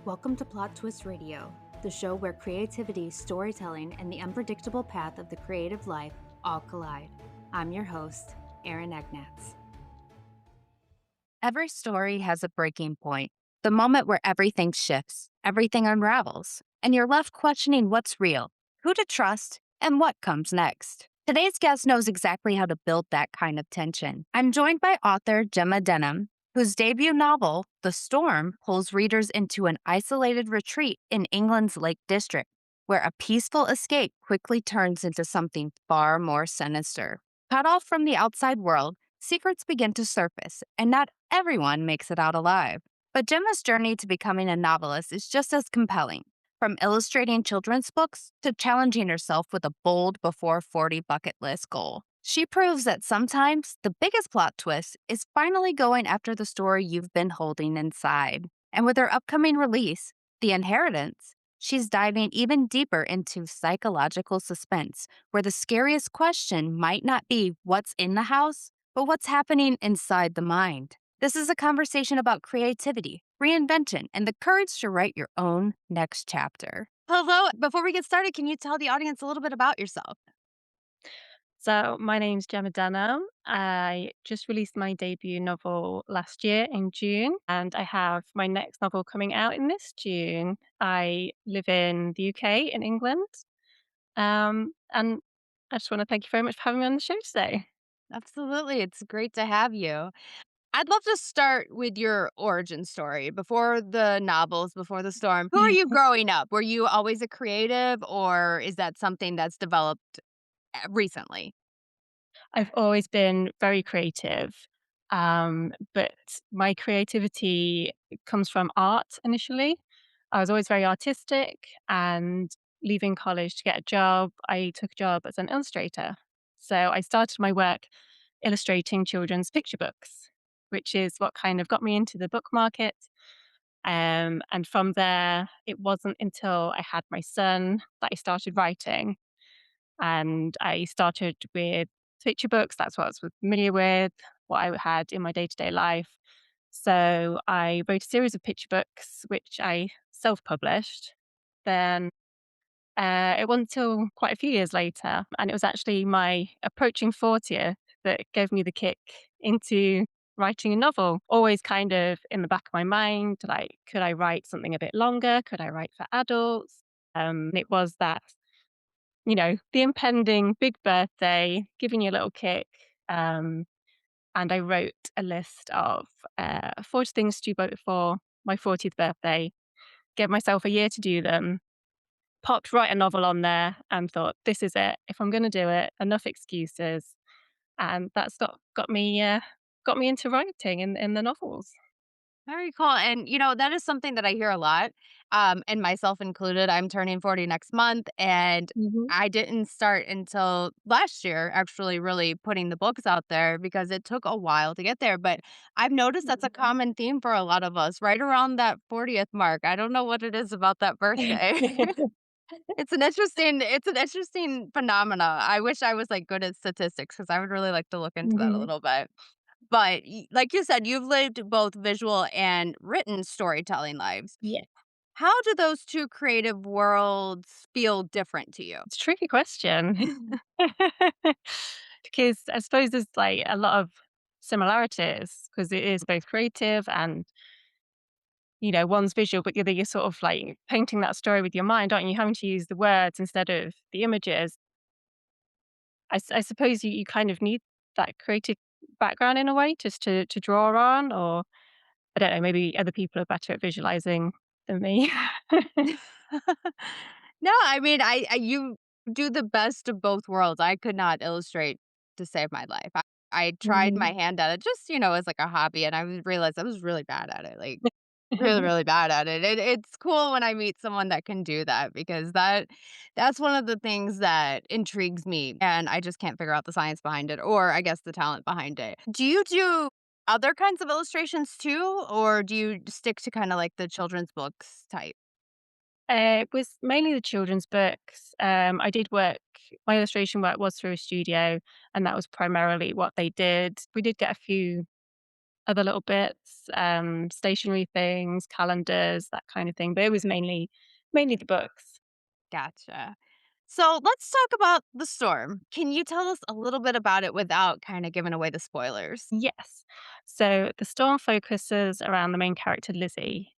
Welcome to Plot Twist Radio, the show where creativity, storytelling, and the unpredictable path of the creative life all collide. I'm your host, Erin Egnatz. Every story has a breaking point, the moment where everything shifts, everything unravels, and you're left questioning what's real, who to trust, and what comes next. Today's guest knows exactly how to build that kind of tension. I'm joined by author Gemma Denham, whose debut novel, The Storm, pulls readers into an isolated retreat in England's Lake District, where a peaceful escape quickly turns into something far more sinister. Cut off from the outside world, secrets begin to surface, and not everyone makes it out alive. But Gemma's journey to becoming a novelist is just as compelling. From illustrating children's books to challenging herself with a bold before 40 bucket list goal. She proves that sometimes the biggest plot twist is finally going after the story you've been holding inside. And with her upcoming release, The Inheritance, she's diving even deeper into psychological suspense, where the scariest question might not be what's in the house, but what's happening inside the mind. This is a conversation about creativity, reinvention, and the courage to write your own next chapter. Hello. Before we get started, can you tell the audience a little bit about yourself? So, my name's Gemma Denham. I just released my debut novel last year in June, and I have my next novel coming out in this June. I live in the UK, in England. And I just want to thank you very much for having me on the show today. Absolutely. It's great to have you. I'd love to start with your origin story before the novels, before the storm. Who are you growing up? Were you always a creative, or is that something that's developed recently? I've always been very creative, but my creativity comes from art initially. I was always very artistic, and leaving college to get a job, I took a job as an illustrator. So I started my work illustrating children's picture books, which is what kind of got me into the book market. And from there, it wasn't until I had my son that I started writing. And I started with picture books. That's what I was familiar with, what I had in my day to day life. So I wrote a series of picture books, which I self published. Then it wasn't until quite a few years later, and it was actually my approaching 40th that gave me the kick into writing a novel. Always kind of in the back of my mind, like, could I write something a bit longer? Could I write for adults? It was that the impending big birthday, giving you a little kick. Um, and I wrote a list of 40 things to do before my 40th birthday, gave myself a year to do them, write a novel on there, and thought, this is it. If I'm going to do it, enough excuses. And that's got me into writing in the novels. Very cool. And, that is something that I hear a lot, and myself included. I'm turning 40 next month, and Hmm. I didn't start until last year, actually, really putting the books out there because it took a while to get there. But I've noticed that's a common theme for a lot of us right around that 40th mark. I don't know what it is about that birthday. It's an interesting phenomena. I wish I was like good at statistics because I would really like to look into that a Hmm. little bit. But like you said, you've lived both visual and written storytelling lives. Yeah, How do those two creative worlds feel different to you? it's a tricky question. Because I suppose there's like a lot of similarities because it is both creative and, one's visual, but the other you're sort of like painting that story with your mind, aren't you? Having to use the words instead of the images. I suppose you kind of need that creative background in a way just to draw on, or I don't know, maybe other people are better at visualizing than me. No, I mean, I you do the best of both worlds. I could not illustrate to save my life. I tried Mhm. my hand at it just, as like a hobby, and realized I was really bad at it. Like really, really bad at it. It's cool when I meet someone that can do that because that's one of the things that intrigues me, and I just can't figure out the science behind it, or I guess the talent behind it. Do you do other kinds of illustrations too, or do you stick to kind of like the children's books type? It was mainly the children's books. I did work, my illustration work was through a studio, and that was primarily what they did. We did get a few other little bits, stationery things, calendars, that kind of thing. But it was mainly the books. Gotcha. So let's talk about The Storm. Can you tell us a little bit about it without kind of giving away the spoilers? Yes. So the storm focuses around the main character, Lizzie.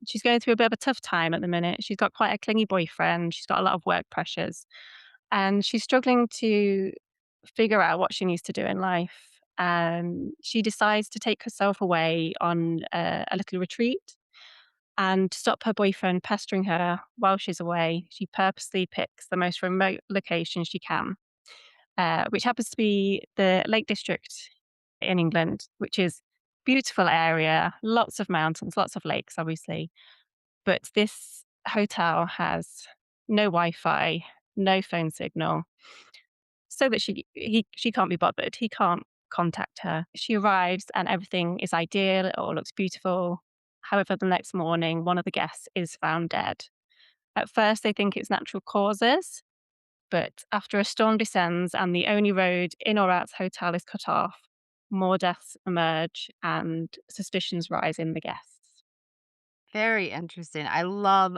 She's going through a bit of a tough time at the minute. She's got quite a clingy boyfriend. She's got a lot of work pressures, and she's struggling to figure out what she needs to do in life. She decides to take herself away on a little retreat. And to stop her boyfriend pestering her while she's away, she purposely picks the most remote location she can, which happens to be the Lake District in England, which is beautiful area, lots of mountains, lots of lakes, obviously. But this hotel has no Wi-Fi, no phone signal, so that she can't be bothered. He can't contact her. She arrives and everything is ideal. It all looks beautiful. However, the next morning, one of the guests is found dead. At first, they think it's natural causes, but after a storm descends and the only road in or out of the hotel is cut off, more deaths emerge and suspicions rise in the guests. Very interesting. I love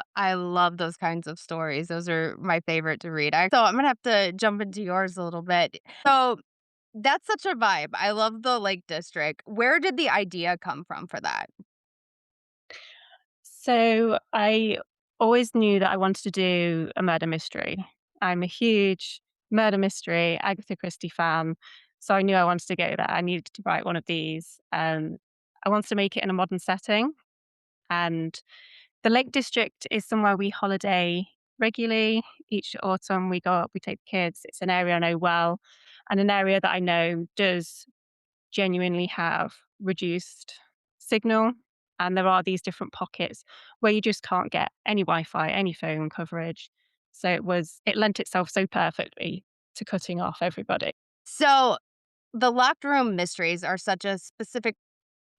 those kinds of stories. Those are my favorite to read. So I'm gonna have to jump into yours a little bit. So that's such a vibe. I love the Lake District. Where did the idea come from for that? So I always knew that I wanted to do a murder mystery. I'm a huge murder mystery, Agatha Christie fan. So I knew I wanted to go there. I needed to write one of these. I wanted to make it in a modern setting. And the Lake District is somewhere we holiday regularly. Each autumn, we go up, we take the kids. It's an area I know well, and an area that I know does genuinely have reduced signal. And there are these different pockets where you just can't get any Wi Fi, any phone coverage. So it lent itself so perfectly to cutting off everybody. So the locked room mysteries are such a specific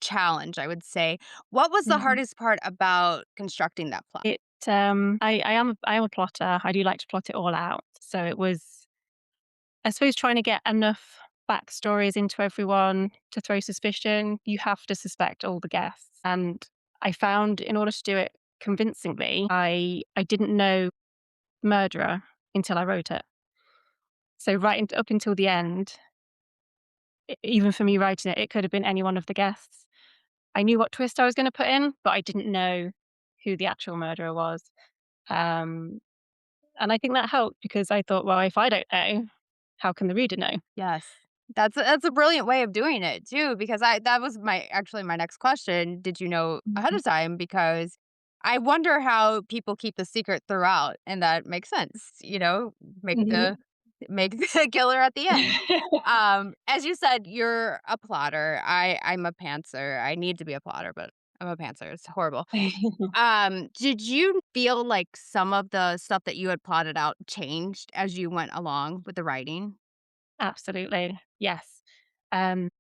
challenge, I would say. What was the Mhm. hardest part about constructing that plot? I am a plotter. I do like to plot it all out. So it was, I suppose, trying to get enough backstories into everyone to throw suspicion. You have to suspect all the guests. And I found in order to do it convincingly, I didn't know the murderer until I wrote it. So up until the end, even for me writing it, it could have been any one of the guests. I knew what twist I was going to put in, but I didn't know who the actual murderer was. Um, and I think that helped because I thought, well, if I don't know, how can the reader know? Yes. That's a brilliant way of doing it too, because I that was my next question. Did you know ahead Mhm. of time? Because I wonder how people keep the secret throughout, and that makes sense, make Mhm. make the killer at the end. As you said, you're a plotter. I'm a pantser. I need to be a plotter, but I'm a pantser. It's horrible. Did you feel like some of the stuff that you had plotted out changed as you went along with the writing? Absolutely. Yes. Um,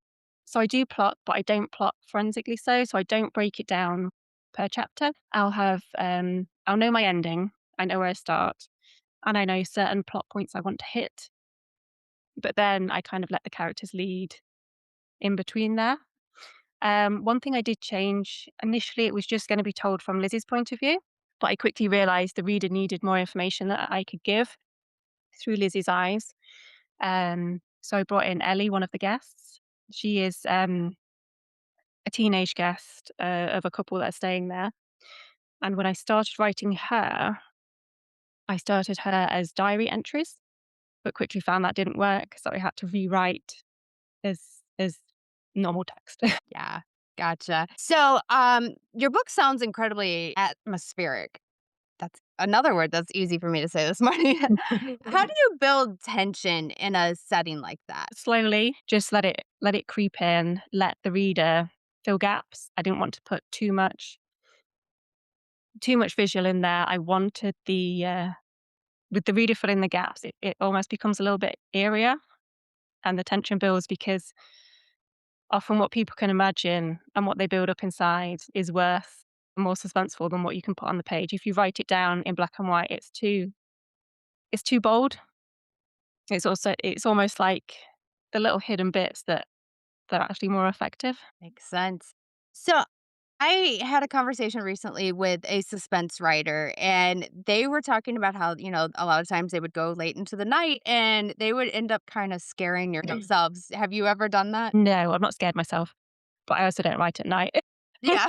so I do plot, but I don't plot forensically so I don't break it down per chapter. I'll know my ending, I know where I start, and I know certain plot points I want to hit, but then I kind of let the characters lead in between there. One thing I did change, initially, it was just gonna be told from Lizzie's point of view, but I quickly realized the reader needed more information that I could give through Lizzie's eyes. So I brought in Ellie, one of the guests. She is a teenage guest of a couple that are staying there. And when I started writing her, I started her as diary entries, but quickly found that didn't work. So I had to rewrite as as normal text. Yeah, gotcha. So, your book sounds incredibly atmospheric. That's another word that's easy for me to say this morning. How do you build tension in a setting like that? Slowly, just let it creep in, let the reader fill gaps. I didn't want to put too much visual in there. I wanted the with the reader filling the gaps, it almost becomes a little bit eerier and the tension builds because often what people can imagine and what they build up inside is worth more suspenseful than what you can put on the page. If you write it down in black and white, it's too bold. It's almost like the little hidden bits that that are actually more effective. Makes sense. So I had a conversation recently with a suspense writer, and they were talking about how, a lot of times they would go late into the night and they would end up kind of scaring yourselves. Have you ever done that? No, I'm not scared myself, but I also don't write at night. Yeah.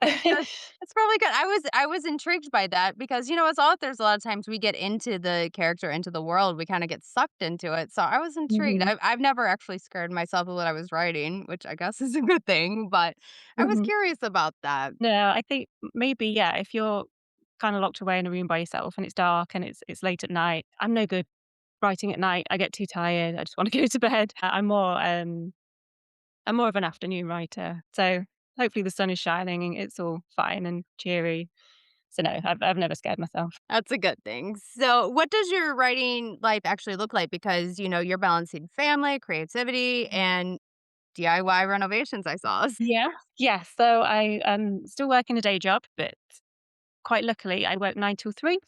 That's probably good. I was intrigued by that because, as authors, a lot of times we get into the character, into the world, we kind of get sucked into it. So I was intrigued. Mhm, I've never actually scared myself of what I was writing, which I guess is a good thing. But I was mhm. curious about that. No, I think maybe, yeah, if you're kinda locked away in a room by yourself and it's dark and it's late at night, I'm no good writing at night. I get too tired. I just wanna go to bed. I'm more of an afternoon writer. So hopefully the sun is shining and it's all fine and cheery. So no, I've never scared myself. That's a good thing. So, what does your writing life actually look like? Because, you're balancing family, creativity, and DIY renovations, I saw. Yeah. Yeah. So I still working a day job, but quite luckily I work 9 till 3.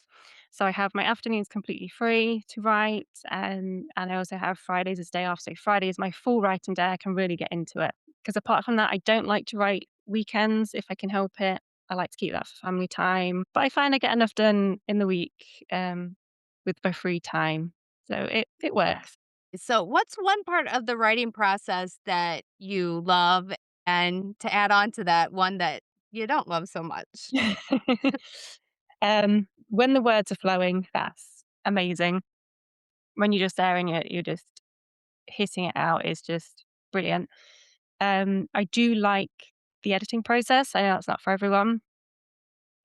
So I have my afternoons completely free to write, and I also have Fridays as day off. So Friday is my full writing day. I can really get into it. Because apart from that, I don't like to write weekends if I can help it. I like to keep that for family time. But I find I get enough done in the week with my free time. So it works. So, what's one part of the writing process that you love? And to add on to that, one that you don't love so much? When the words are flowing, that's amazing. When you're just there and you're just hitting it out is just brilliant. I do like the editing process. I know it's not for everyone,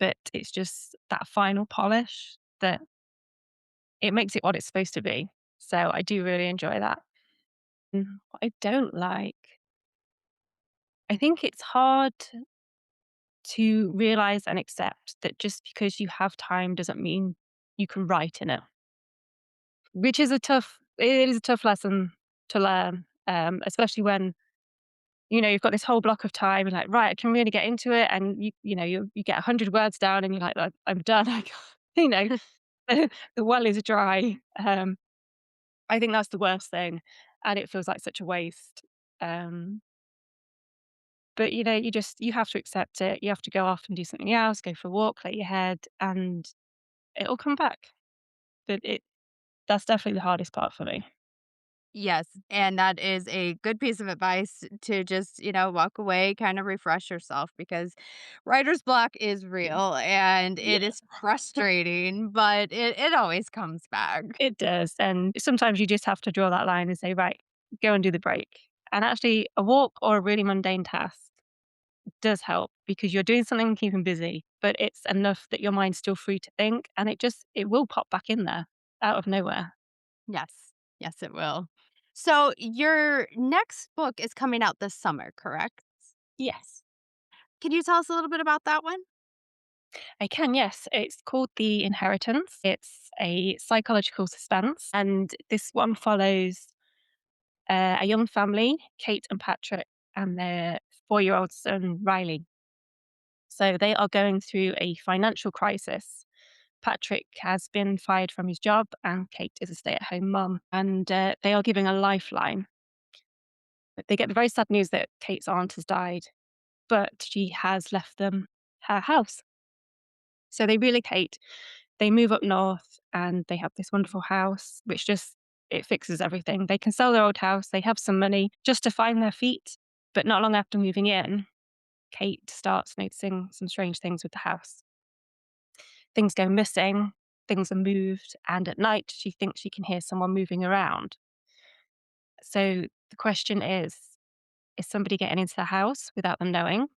but it's just that final polish that it makes it what it's supposed to be. So I do really enjoy that. What I don't like, I think it's hard to realize and accept that just because you have time doesn't mean you can write in it, which is it is a tough lesson to learn, especially when you've got this whole block of time and like, right, I can really get into it. And you get 100 words down and you're like, I'm done. I can't, you know, the well is dry. I think that's the worst thing. And it feels like such a waste. Um, but you have to accept it. You have to go off and do something else, go for a walk, clear your head, and it'll come back. But that's definitely the hardest part for me. Yes, and that is a good piece of advice to just, walk away, kind of refresh yourself because writer's block is real and it Yeah. is frustrating, but it always comes back. It does, and sometimes you just have to draw that line and say, "Right, go and do the break." And actually, a walk or a really mundane task does help because you're doing something and keeping busy, but it's enough that your mind's still free to think, and it will pop back in there out of nowhere. Yes. Yes, it will. So your next book is coming out this summer, correct? Yes, Can you tell us a little bit about that one? I can. Yes, it's called The Inheritance. It's a psychological suspense, and this one follows a young family, Kate and Patrick, and their 4-year-old son Riley. So they are going through a financial crisis. Patrick has been fired from his job, and Kate is a stay at home mum. And they are giving a lifeline. But they get the very sad news that Kate's aunt has died, but she has left them her house. So they relocate, they move up north, and they have this wonderful house, which just it fixes everything. They can sell their old house, they have some money just to find their feet. But not long after moving in, Kate starts noticing some strange things with the house. Things go missing, things are moved, and at night she thinks she can hear someone moving around. So the question is somebody getting into the house without them knowing?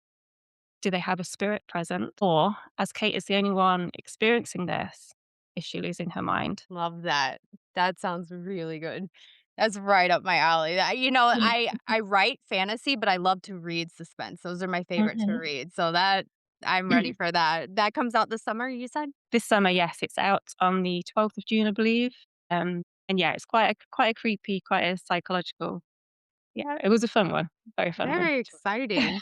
Do they have a spirit present? Or, as Kate is the only one experiencing this, is she losing her mind? Love that. That sounds really good. That's right up my alley. I write fantasy, but I love to read suspense. Those are my favorite to Mhm. read. So that I'm ready for that. That comes out this summer, you said? This summer, yes, it's out on the 12th of June, I believe. And yeah, it's quite a creepy, quite a psychological. Yeah, it was a fun one, very fun one. Very exciting.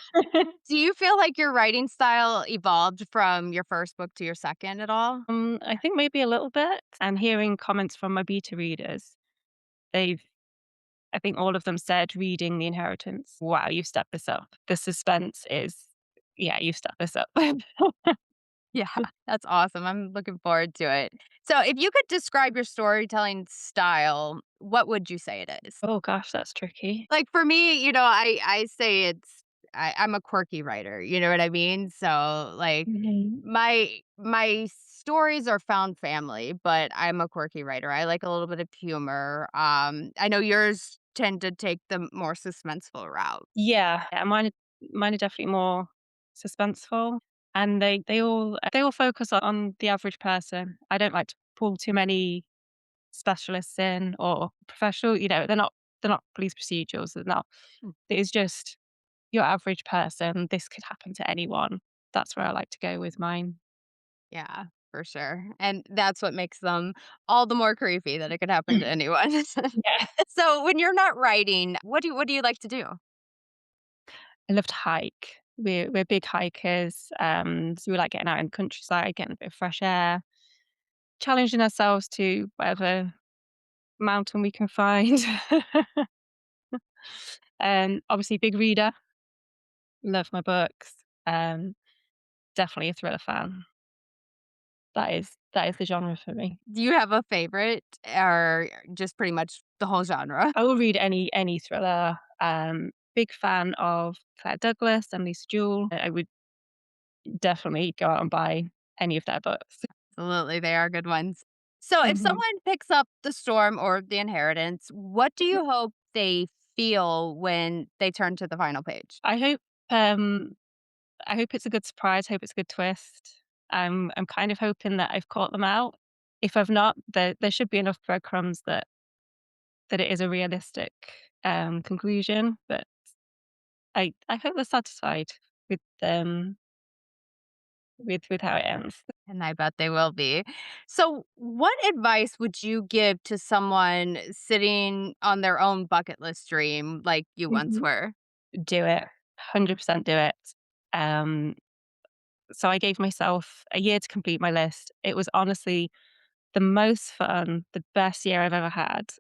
Do you feel like your writing style evolved from your first book to your second at all? I think maybe a little bit. And hearing comments from my beta readers, they've I think all of them said reading The Inheritance. Wow, you've stepped this up. The suspense is, yeah, you've stepped this up. Yeah, that's awesome. I'm looking forward to it. So, if you could describe your storytelling style, what would you say it is? Oh gosh, that's tricky. Like for me, I say I'm a quirky writer. You know what I mean? So, like Mhm. my stories are found family, but I'm a quirky writer. I like a little bit of humor. I know yours tend to take the more suspenseful route. Yeah, mine are definitely more suspenseful, and they all focus on the average person. I don't like to pull too many specialists in or professional. They're not police procedurals. They're not. It's just your average person. This could happen to anyone. That's where I like to go with mine. Yeah, for sure. And that's what makes them all the more creepy that it could happen to anyone. Yeah. So when you're not writing, what do you like to do? I love to hike. We're big hikers, so we like getting out in the countryside, getting a bit of fresh air, challenging ourselves to whatever mountain we can find. Obviously, big reader, love my books. Um, Definitely a thriller fan. That is the genre for me. Do you have a favorite or just pretty much the whole genre? I will read any thriller. Big fan of Claire Douglas and Lisa Jewell. I would definitely go out and buy any of their books. Absolutely, they are good ones. So if Mhm. someone picks up The Storm or The Inheritance, what do you hope they feel when they turn to the final page? I hope um I hope it's a good surprise, hope it's a good twist. I'm kind of hoping that I've caught them out. If I've not, there should be enough breadcrumbs that it is a realistic conclusion. But I hope they're satisfied with with how it ends. And I bet they will be. So, what advice would you give to someone sitting on their own bucket list dream like you once Mhm. were? Do it. 100% do it. Um, so I gave myself a year to complete my list. It was honestly the most fun, the best year I've ever had.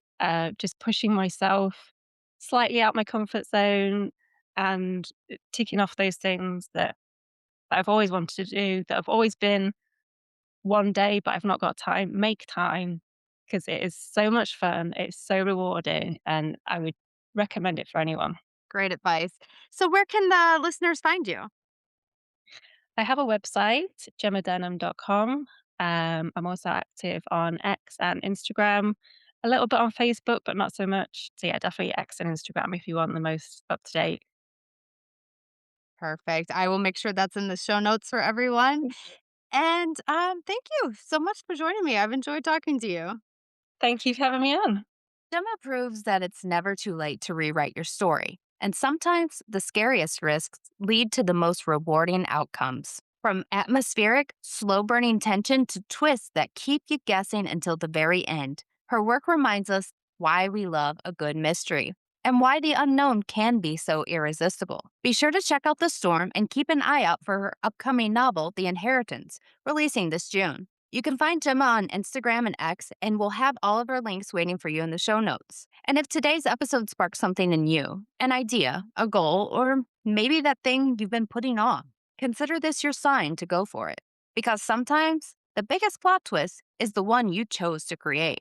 Just pushing myself slightly out my comfort zone and ticking off those things that I've always wanted to do, that have always been one day, but I've not got time. Make time because it is so much fun. It's so rewarding, and I would recommend it for anyone. Great advice. So, where can the listeners find you? I have a website, gemmadenham.com. I'm also active on X and Instagram, a little bit on Facebook, but not so much. So, yeah, definitely X and Instagram if you want the most up to date. Perfect. I will make sure that's in the show notes for everyone. And thank you so much for joining me. I've enjoyed talking to you. Thank you for having me on. Gemma proves that it's never too late to rewrite your story. And sometimes the scariest risks lead to the most rewarding outcomes. From atmospheric, slow burning tension to twists that keep you guessing until the very end, her work reminds us why we love a good mystery and why the unknown can be so irresistible. Be sure to check out The Storm and keep an eye out for her upcoming novel, The Inheritance, releasing this June. You can find Gemma on Instagram and X, and we'll have all of our links waiting for you in the show notes. And if today's episode sparked something in you, an idea, a goal, or maybe that thing you've been putting off, consider this your sign to go for it. Because sometimes the biggest plot twist is the one you chose to create.